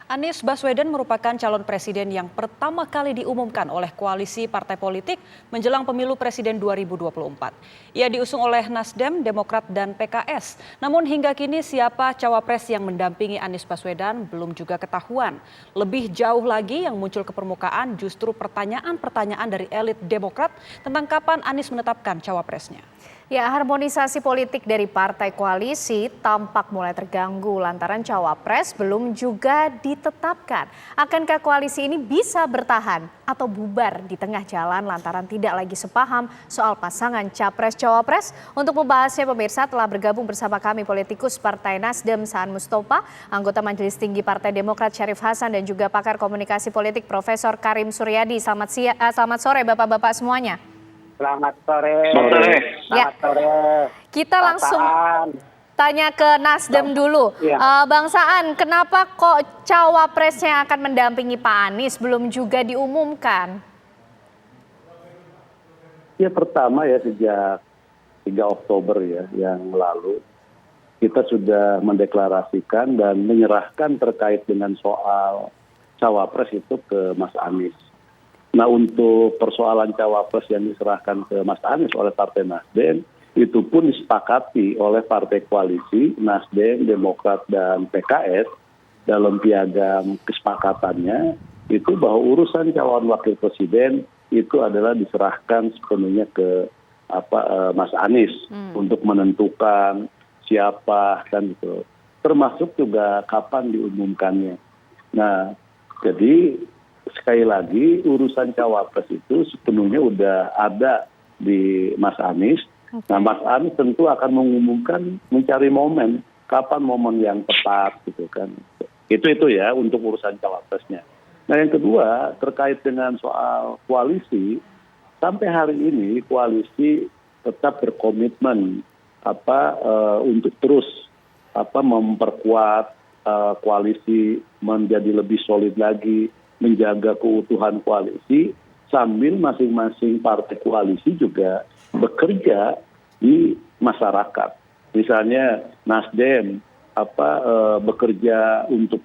Anies Baswedan merupakan calon presiden yang pertama kali diumumkan oleh koalisi partai politik menjelang pemilu presiden 2024. Ia diusung oleh Nasdem, Demokrat, dan PKS. Namun hingga kini siapa cawapres yang mendampingi Anies Baswedan belum juga ketahuan. Lebih jauh lagi yang muncul ke permukaan justru pertanyaan-pertanyaan dari elit Demokrat tentang kapan Anies menetapkan cawapresnya. Ya, harmonisasi politik dari partai koalisi tampak mulai terganggu lantaran cawapres belum juga ditetapkan. Akankah koalisi ini bisa bertahan atau bubar di tengah jalan lantaran tidak lagi sepaham soal pasangan capres-cawapres? Untuk membahasnya pemirsa telah bergabung bersama kami politikus Partai Nasdem Saan Mustofa, anggota Majelis Tinggi Partai Demokrat Syarif Hasan dan juga pakar komunikasi politik Profesor Karim Suryadi. Selamat sore Bapak-bapak semuanya. Selamat sore. Ya. Selamat sore. Kita langsung tanya ke Nasdem dulu. Ya. Bang Saan, kenapa kok cawapresnya akan mendampingi Pak Anies belum juga diumumkan? Ya pertama ya sejak 3 Oktober ya yang lalu kita sudah mendeklarasikan dan menyerahkan terkait dengan soal cawapres itu ke Mas Anies. Nah untuk persoalan cawapres yang diserahkan ke Mas Anies oleh Partai Nasdem, itu pun disepakati oleh partai koalisi Nasdem, Demokrat, dan PKS dalam piagam kesepakatannya, itu bahwa urusan calon wakil presiden itu adalah diserahkan sepenuhnya ke Mas Anies untuk menentukan siapa kan gitu. Termasuk juga kapan diumumkannya. Nah, jadi sekali lagi urusan cawapres itu sepenuhnya udah ada di Mas Anies. Nah Mas Anies tentu akan mengumumkan, mencari momen, kapan momen yang tepat gitu kan. Itu ya untuk urusan cawapresnya. Nah yang kedua terkait dengan soal koalisi, sampai hari ini koalisi tetap berkomitmen untuk terus memperkuat koalisi menjadi lebih solid lagi, menjaga keutuhan koalisi sambil masing-masing partai koalisi juga bekerja di masyarakat. Misalnya Nasdem bekerja untuk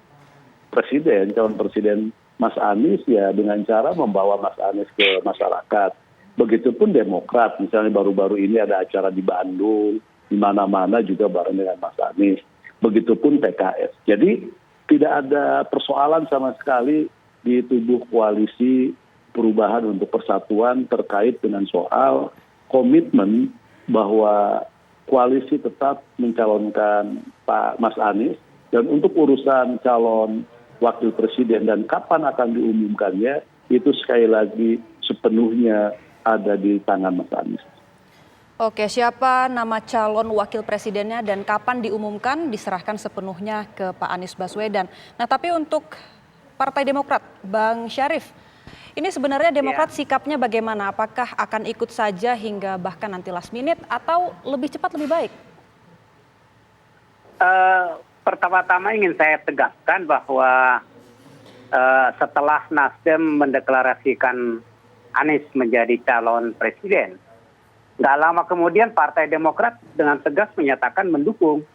presiden, calon presiden Mas Anies ya dengan cara membawa Mas Anies ke masyarakat. Begitupun Demokrat, misalnya baru-baru ini ada acara di Bandung, di mana-mana juga bareng dengan Mas Anies. Begitupun PKS. Jadi tidak ada persoalan sama sekali di tubuh koalisi perubahan untuk persatuan terkait dengan soal komitmen bahwa koalisi tetap mencalonkan Pak Mas Anies dan untuk urusan calon wakil presiden dan kapan akan diumumkannya itu sekali lagi sepenuhnya ada di tangan Mas Anies. Oke, siapa nama calon wakil presidennya dan kapan diumumkan diserahkan sepenuhnya ke Pak Anies Baswedan. Nah, tapi untuk Partai Demokrat, Bang Syarif, ini sebenarnya Demokrat sikapnya bagaimana? Apakah akan ikut saja hingga bahkan nanti last minute atau lebih cepat lebih baik? Pertama-tama ingin saya tegaskan bahwa setelah Nasdem mendeklarasikan Anies menjadi calon presiden, nggak lama kemudian Partai Demokrat dengan tegas menyatakan mendukung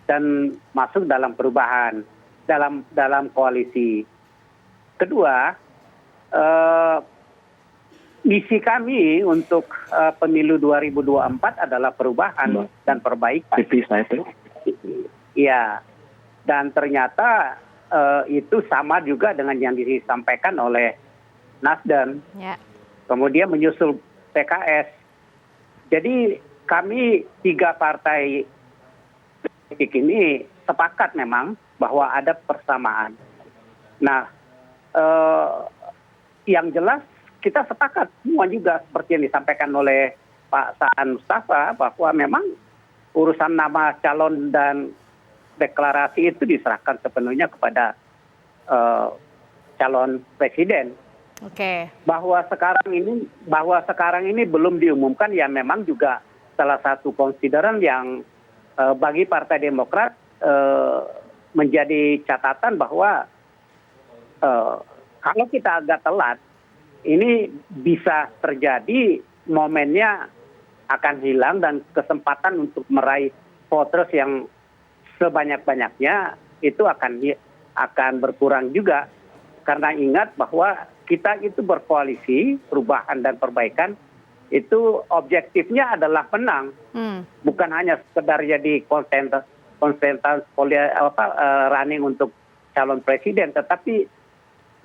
dan masuk dalam perubahan. Dalam koalisi. Kedua, misi kami untuk pemilu 2024 adalah perubahan dan perbaikan. Iya, dan ternyata itu sama juga dengan yang disampaikan oleh Nasdem. Kemudian menyusul PKS. Jadi kami 3 partai politik ini sepakat memang bahwa ada persamaan. Nah, yang jelas kita sepakat semua juga seperti yang disampaikan oleh Pak Saan Mustafa bahwa memang urusan nama calon dan deklarasi itu diserahkan sepenuhnya kepada calon presiden. Oke. Bahwa sekarang ini belum diumumkan ya memang juga salah satu konsideran yang bagi Partai Demokrat menjadi catatan bahwa kalau kita agak telat, ini bisa terjadi momennya akan hilang dan kesempatan untuk meraih voters yang sebanyak-banyaknya itu akan akan berkurang juga. Karena ingat bahwa kita itu berkoalisi perubahan dan perbaikan itu objektifnya adalah menang, bukan hanya sekedar jadi running untuk calon presiden, tetapi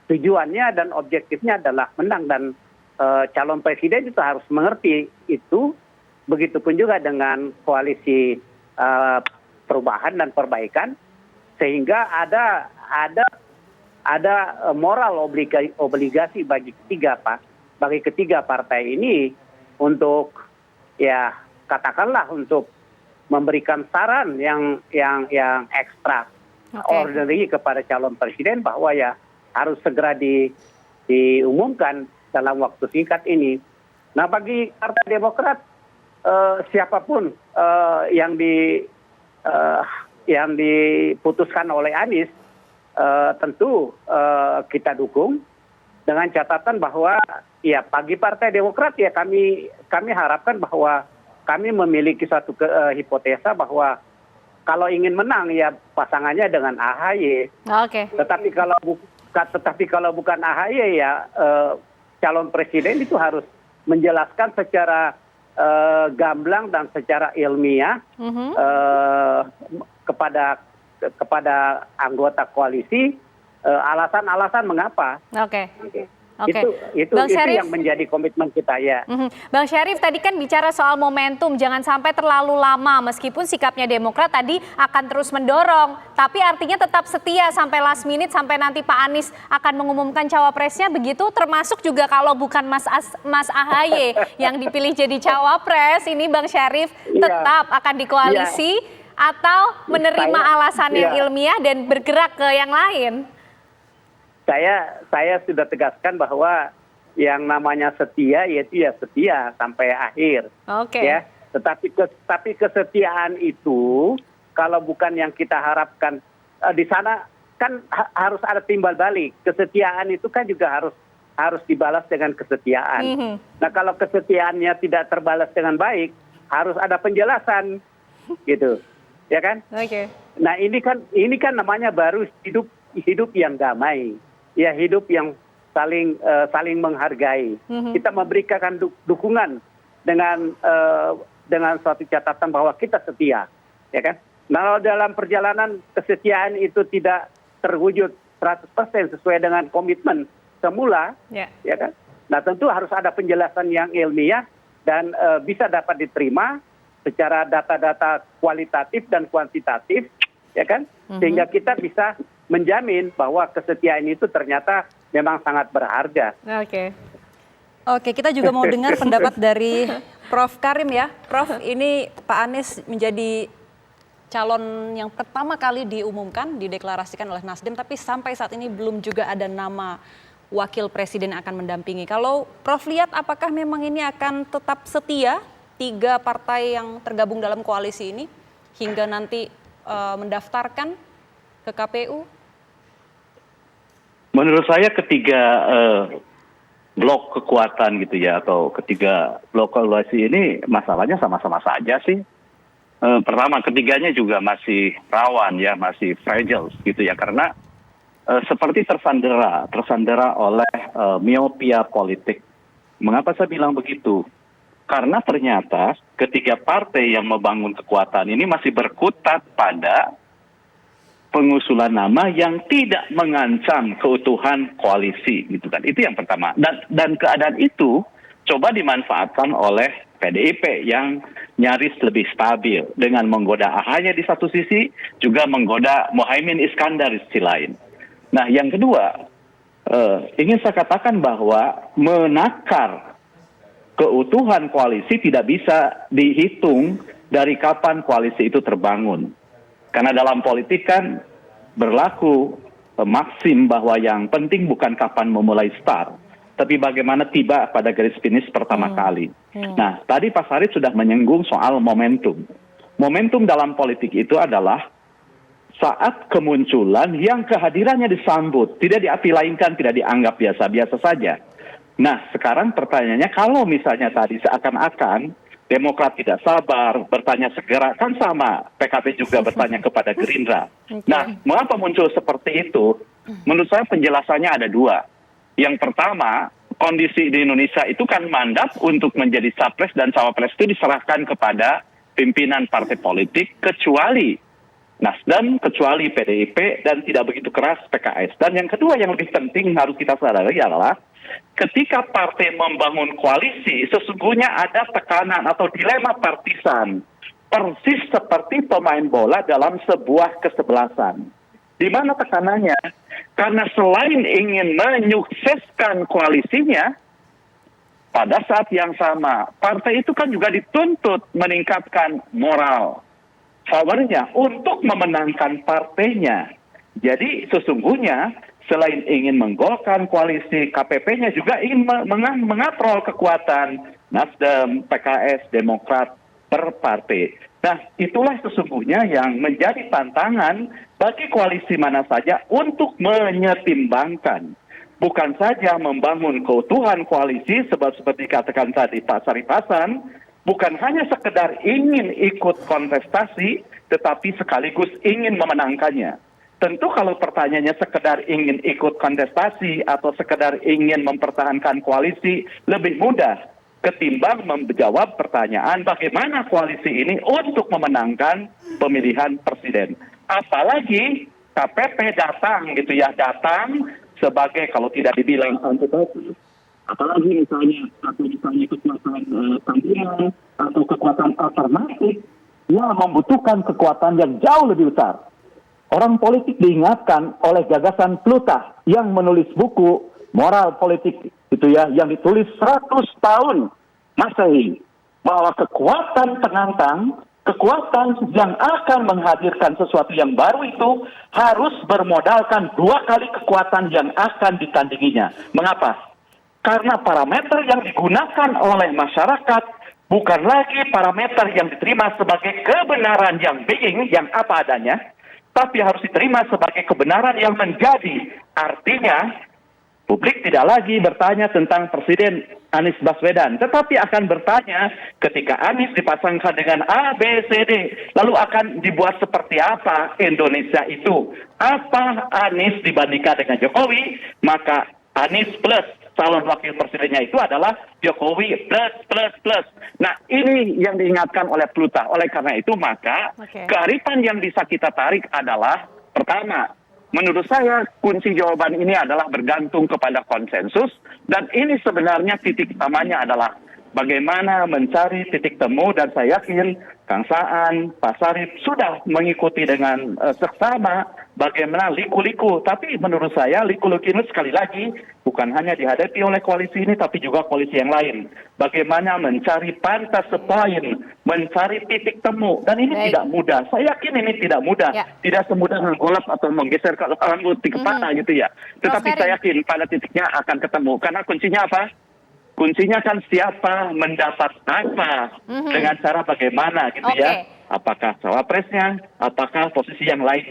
tujuannya dan objektifnya adalah menang, dan calon presiden itu harus mengerti itu. Begitupun juga dengan koalisi perubahan dan perbaikan, sehingga ada moral obligasi bagi ketiga partai ini untuk ya katakanlah untuk memberikan saran yang ekstra ordinary kepada calon presiden bahwa ya harus segera diumumkan dalam waktu singkat ini. Nah, bagi Partai Demokrat siapapun yang diputuskan oleh Anies tentu kita dukung, dengan catatan bahwa ya bagi Partai Demokrat ya kami harapkan bahwa kami memiliki satu hipotesa bahwa kalau ingin menang ya pasangannya dengan AHY. Oke. Tetapi kalau bukan AHY ya calon presiden itu harus menjelaskan secara gamblang dan secara ilmiah kepada anggota koalisi alasan-alasan mengapa. Oke. Itu yang menjadi komitmen kita ya. Bang Syarif tadi kan bicara soal momentum, jangan sampai terlalu lama, meskipun sikapnya Demokrat tadi akan terus mendorong, tapi artinya tetap setia sampai last minute, sampai nanti Pak Anies akan mengumumkan cawapresnya, begitu termasuk juga kalau bukan Mas AHY yang dipilih jadi cawapres, ini Bang Syarif tetap akan di koalisi atau menerima alasan yang ilmiah dan bergerak ke yang lain? Saya sudah tegaskan bahwa yang namanya setia yaitu ya setia sampai akhir. Oke. Ya, tetapi kesetiaan itu kalau bukan yang kita harapkan di sana kan harus ada timbal balik. Kesetiaan itu kan juga harus dibalas dengan kesetiaan. Nah, kalau kesetiaannya tidak terbalas dengan baik, harus ada penjelasan, gitu, ya kan? Oke. Nah, ini kan namanya baru hidup yang damai. Ya, hidup yang saling menghargai. Kita memberikan dukungan dengan suatu catatan bahwa kita setia, ya kan? Nah, dalam perjalanan kesetiaan itu tidak terwujud 100% sesuai dengan komitmen semula, ya kan? Nah, tentu harus ada penjelasan yang ilmiah dan bisa dapat diterima secara data-data kualitatif dan kuantitatif, ya kan? Sehingga kita bisa menjamin bahwa kesetiaan itu ternyata memang sangat berharga. Oke, kita juga mau dengar pendapat dari Prof. Karim ya. Prof, ini Pak Anies menjadi calon yang pertama kali diumumkan, dideklarasikan oleh Nasdem, tapi sampai saat ini belum juga ada nama wakil presiden yang akan mendampingi. Kalau Prof lihat, apakah memang ini akan tetap setia 3 partai yang tergabung dalam koalisi ini hingga nanti mendaftarkan ke KPU? Menurut saya ketiga blok kekuatan gitu ya, atau ketiga blok koalisi ini masalahnya sama-sama saja sih. Pertama, ketiganya juga masih rawan ya, masih fragile gitu ya, karena seperti tersandera oleh miopia politik. Mengapa saya bilang begitu? Karena ternyata ketiga partai yang membangun kekuatan ini masih berkutat pada pengusulan nama yang tidak mengancam keutuhan koalisi, gitu kan. Itu yang pertama. Dan keadaan itu coba dimanfaatkan oleh PDIP yang nyaris lebih stabil dengan menggoda AHY di satu sisi, juga menggoda Muhaimin Iskandar di sisi lain. Nah, yang kedua, ingin saya katakan bahwa menakar keutuhan koalisi tidak bisa dihitung dari kapan koalisi itu terbangun. Karena dalam politik kan berlaku maksim bahwa yang penting bukan kapan memulai start, tapi bagaimana tiba pada garis finish pertama kali. Nah, tadi Pak Sarif sudah menyinggung soal momentum. Momentum dalam politik itu adalah saat kemunculan yang kehadirannya disambut, tidak diapilainkan, tidak dianggap biasa-biasa saja. Nah, sekarang pertanyaannya, kalau misalnya tadi seakan-akan Demokrat tidak sabar, bertanya segera, kan sama. PKB juga bertanya kepada Gerindra. Nah, mengapa muncul seperti itu? Menurut saya penjelasannya ada dua. Yang pertama, kondisi di Indonesia itu kan mandat untuk menjadi capres dan cawapres itu diserahkan kepada pimpinan partai politik, kecuali Nasdem, kecuali PDIP, dan tidak begitu keras PKS. Dan yang kedua yang lebih penting harus kita sadari adalah ketika partai membangun koalisi, sesungguhnya ada tekanan atau dilema partisan. Persis seperti pemain bola dalam sebuah kesebelasan. Di mana tekanannya? Karena selain ingin menyukseskan koalisinya, pada saat yang sama, partai itu kan juga dituntut meningkatkan moral powernya untuk memenangkan partainya. Jadi sesungguhnya selain ingin menggolkan koalisi, KPP-nya juga ingin mengatrol kekuatan Nasdem, PKS, Demokrat per partai. Nah, itulah sesungguhnya yang menjadi tantangan bagi koalisi mana saja untuk menyetimbangkan. Bukan saja membangun keutuhan koalisi, sebab seperti dikatakan tadi Pak Sarif Hasan, bukan hanya sekedar ingin ikut kontestasi, tetapi sekaligus ingin memenangkannya. Tentu kalau pertanyaannya sekedar ingin ikut kontestasi atau sekedar ingin mempertahankan koalisi, lebih mudah ketimbang menjawab pertanyaan bagaimana koalisi ini untuk memenangkan pemilihan presiden. Apalagi KPP datang gitu ya, datang sebagai kalau tidak dibilang antitesi, apalagi misalnya kekuatan tampilan atau kekuatan alternatif yang membutuhkan kekuatan yang jauh lebih besar. Orang politik diingatkan oleh gagasan Plutah yang menulis buku moral politik gitu ya, yang ditulis 100 tahun Masehi, bahwa kekuatan penantang, kekuatan yang akan menghadirkan sesuatu yang baru itu harus bermodalkan 2 kali kekuatan yang akan ditandinginya. Mengapa? Karena parameter yang digunakan oleh masyarakat bukan lagi parameter yang diterima sebagai kebenaran yang being, yang apa adanya, tapi harus diterima sebagai kebenaran yang menjadi. Artinya, publik tidak lagi bertanya tentang Presiden Anies Baswedan, tetapi akan bertanya ketika Anies dipasangkan dengan A, B, C, D, lalu akan dibuat seperti apa Indonesia itu? Apa Anies dibandingkan dengan Jokowi? Maka Anies plus calon wakil presidennya itu adalah Jokowi plus. Nah, ini yang diingatkan oleh Plutah. Oleh karena itu, maka kearifan yang bisa kita tarik adalah, pertama, menurut saya kunci jawaban ini adalah bergantung kepada konsensus, dan ini sebenarnya titik utamanya adalah bagaimana mencari titik temu, dan saya yakin Kang Saan, Pak Sarif sudah mengikuti dengan seksama bagaimana liku-liku. Tapi menurut saya liku-liku ini sekali lagi bukan hanya dihadapi oleh koalisi ini, tapi juga koalisi yang lain. Bagaimana mencari pantas poin, mencari titik temu, dan ini tidak mudah. Saya yakin ini tidak mudah, tidak semudah menggolap atau menggeser ke rambut di kepala gitu ya. Tetapi saya yakin pada titiknya akan ketemu. Karena kuncinya apa? Kuncinya kan siapa mendapat apa, dengan cara bagaimana gitu ya. Apakah cawapresnya, apakah posisi yang lain.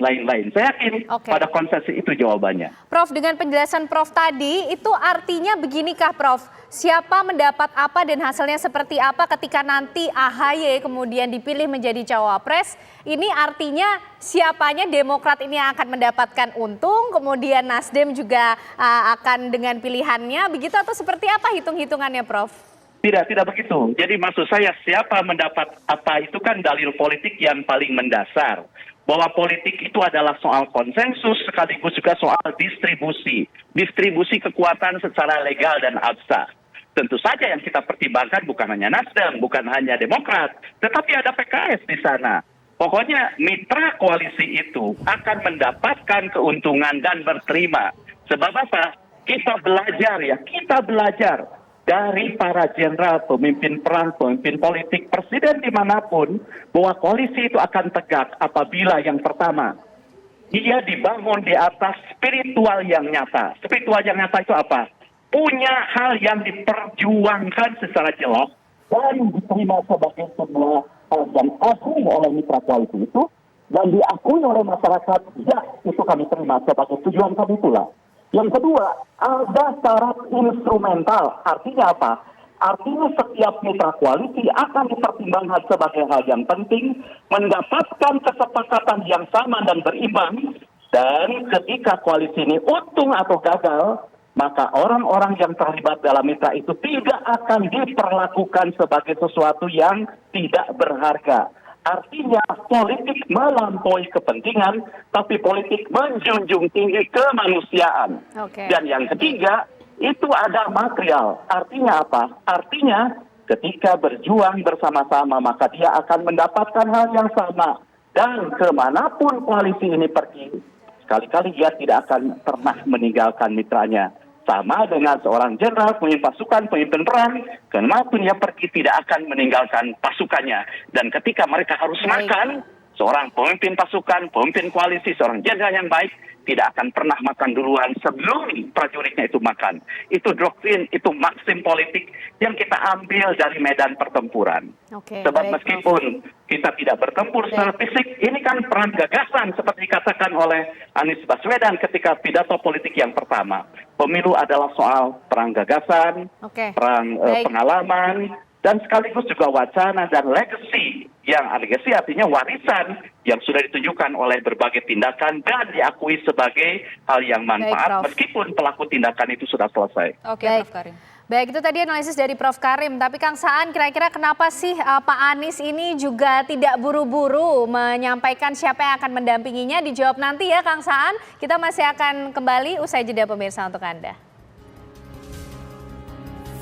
Saya yakin pada konsepsi itu jawabannya. Prof, dengan penjelasan Prof tadi, itu artinya beginikah Prof? Siapa mendapat apa dan hasilnya seperti apa ketika nanti AHY kemudian dipilih menjadi cawapres? Ini artinya siapanya Demokrat ini akan mendapatkan untung, kemudian Nasdem juga akan dengan pilihannya, begitu atau seperti apa hitung-hitungannya Prof? Tidak begitu. Jadi maksud saya siapa mendapat apa itu kan dalil politik yang paling mendasar. Bahwa politik itu adalah soal konsensus sekaligus juga soal distribusi. Distribusi kekuatan secara legal dan abstrak. Tentu saja yang kita pertimbangkan bukan hanya Nasdem, bukan hanya Demokrat, tetapi ada PKS di sana. Pokoknya mitra koalisi itu akan mendapatkan keuntungan dan berterima. Sebab apa? Kita belajar dari para jenderal, pemimpin perang, pemimpin politik, presiden dimanapun, bahwa koalisi itu akan tegak apabila yang pertama, dia dibangun di atas spiritual yang nyata. Spiritual yang nyata itu apa? Punya hal yang diperjuangkan secara jelas dan diterima sebagai sebuah hal yang diakui oleh mitra koalisi itu, dan diakui oleh masyarakat, ya itu kami terima sebagai tujuan kami itulah. Yang kedua, ada syarat instrumental. Artinya apa? Artinya setiap mitra koalisi akan dipertimbangkan sebagai hal yang penting, mendapatkan kesepakatan yang sama dan berimbang, dan ketika koalisi ini untung atau gagal, maka orang-orang yang terlibat dalam mitra itu tidak akan diperlakukan sebagai sesuatu yang tidak berharga. Artinya politik melampaui kepentingan, tapi politik menjunjung tinggi kemanusiaan. Dan yang ketiga, itu ada material. Artinya apa? Artinya ketika berjuang bersama-sama, maka dia akan mendapatkan hal yang sama. Dan kemanapun koalisi ini pergi, sekali-kali dia tidak akan pernah meninggalkan mitranya. Sama dengan seorang jenderal, pemimpin pasukan, pemimpin perang, kemanapun dia pergi tidak akan meninggalkan pasukannya. Dan ketika mereka harus makan, seorang pemimpin pasukan, pemimpin koalisi, seorang jenderal yang baik, tidak akan pernah makan duluan sebelum prajuritnya itu makan. Itu doktrin, itu maksim politik yang kita ambil dari medan pertempuran. Sebab meskipun kita tidak bertempur secara fisik, ini kan perang gagasan seperti dikatakan oleh Anies Baswedan ketika pidato politik yang pertama. Pemilu adalah soal perang gagasan, perang pengalaman, dan sekaligus juga wacana dan legacy. Yang legacy artinya warisan yang sudah ditunjukkan oleh berbagai tindakan dan diakui sebagai hal yang manfaat meskipun pelaku tindakan itu sudah selesai. Prof. Karim. Baik, itu tadi analisis dari Prof. Karim. Tapi Kang Saan, kira-kira kenapa sih Pak Anies ini juga tidak buru-buru menyampaikan siapa yang akan mendampinginya? Dijawab nanti ya Kang Saan. Kita masih akan kembali usai jeda pemirsa untuk Anda.